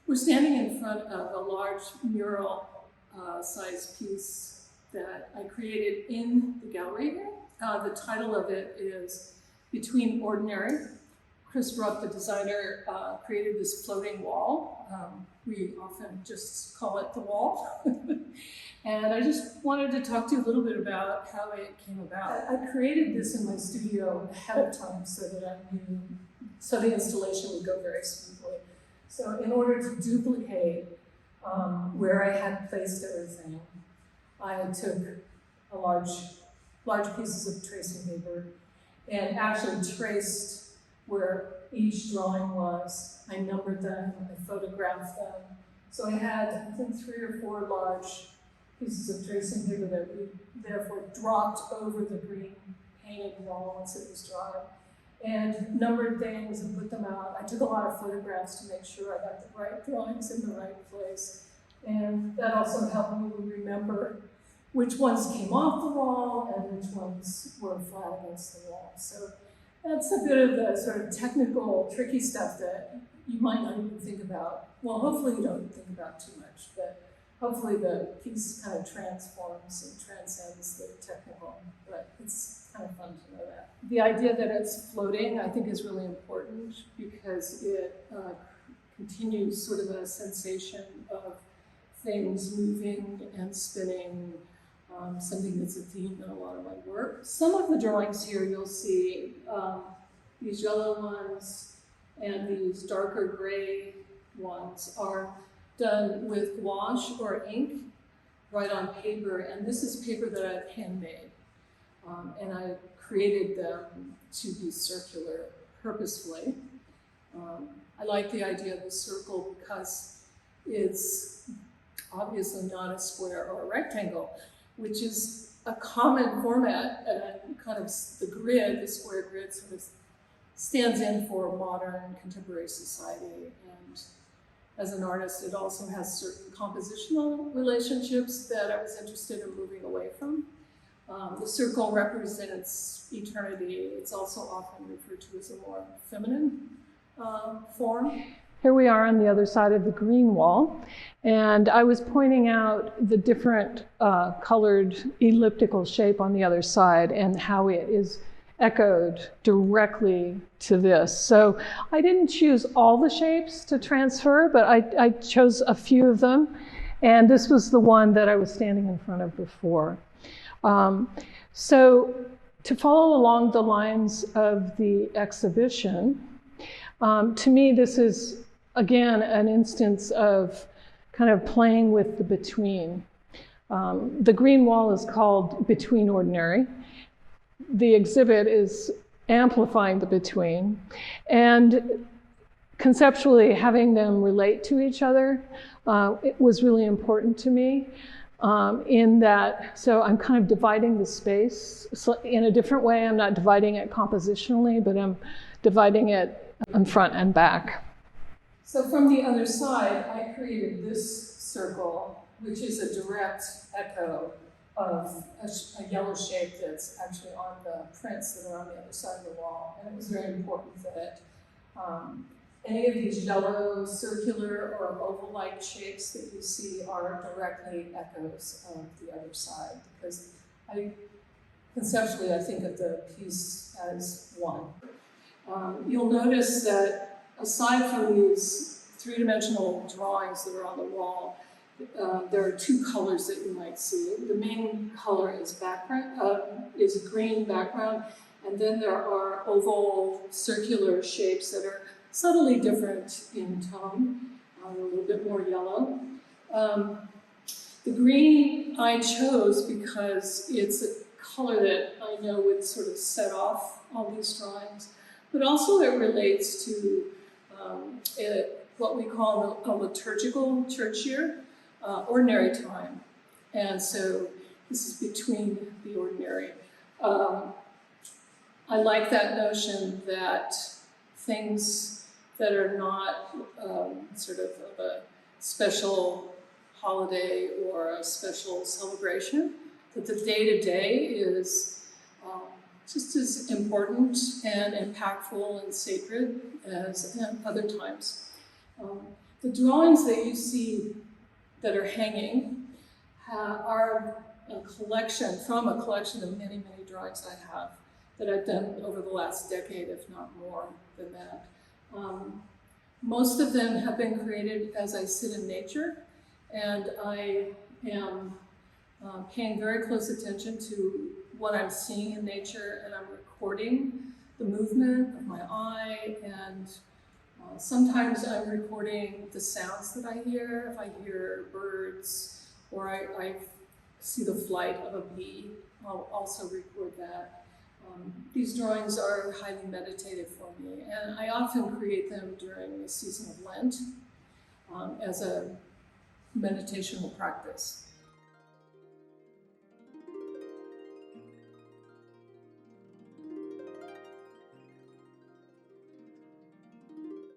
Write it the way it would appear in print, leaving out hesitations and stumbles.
We're standing in front of a large mural sized piece that I created in the gallery here. The title of it is Between Ordinary. Chris Rupp, the designer, created this floating wall. We often just call it the wall. And I just wanted to talk to you a little bit about how it came about. I created this in my studio ahead of time so that I knew, so the installation would go very smoothly. So in order to duplicate where I had placed everything, I took a large pieces of tracing paper and actually traced where each drawing was. I numbered them, I photographed them. So I had, I think, 3 or 4 large pieces of tracing paper that we therefore dropped over the green painted wall once it was dry, and numbered things and put them out. I took a lot of photographs to make sure I got the right drawings in the right place. And that also helped me remember which ones came off the wall and which ones were flat against the wall. So that's a bit of the sort of technical, tricky stuff that you might not even think about. Well, hopefully you don't think about too much, but hopefully the piece kind of transforms and transcends the technical, but it's kind of fun to know that. The idea that it's floating, I think, is really important because it continues sort of a sensation of things moving and spinning, something that's a theme in a lot of my work. Some of the drawings here you'll see these yellow ones and these darker gray ones are done with gouache or ink right on paper, and this is paper that I've handmade. And I created them to be circular purposefully. I like the idea of the circle because it's obviously not a square or a rectangle, which is a common format, and kind of the grid, the square grid, sort of stands in for modern contemporary society. And as an artist, it also has certain compositional relationships that I was interested in moving away from. The circle represents eternity. It's also often referred to as a more feminine form. Here we are on the other side of the green wall, and I was pointing out the different colored elliptical shape on the other side and how it is echoed directly to this. So I didn't choose all the shapes to transfer, but I chose a few of them, and this was the one that I was standing in front of before. So to follow along the lines of the exhibition, to me this is, again, an instance of kind of playing with the between. The green wall is called Between Ordinary. The exhibit is Amplifying the Between. And conceptually, having them relate to each other, it was really important to me in that, so I'm kind of dividing the space in a different way. I'm not dividing it compositionally, but I'm dividing it in front and back. So from the other side, I created this circle, which is a direct echo of a yellow shape that's actually on the prints that are on the other side of the wall. And it was very important that any of these yellow, circular, or oval-like shapes that you see are directly echoes of the other side, because conceptually I think of the piece as one. You'll notice that aside from these 3-dimensional drawings that are on the wall, there are 2 colors that you might see. The main color is a green background, and then there are oval, circular shapes that are subtly different in tone, a little bit more yellow. The green I chose because it's a color that I know would sort of set off all these drawings, but also it relates to what we call a liturgical church year, ordinary time. And so this is between the ordinary. I like that notion that things that are not sort of a special holiday or a special celebration, that the day-to-day is just as important and impactful and sacred as other times. The drawings that you see that are hanging are a collection of many, many drawings I have that I've done over the last decade, if not more than that. Most of them have been created as I sit in nature, and I am paying very close attention to what I'm seeing in nature, and I'm recording the movement of my eye, and sometimes I'm recording the sounds that I hear. If I hear birds or I see the flight of a bee, I'll also record that. These drawings are highly meditative for me, and I often create them during the season of Lent as a meditational practice.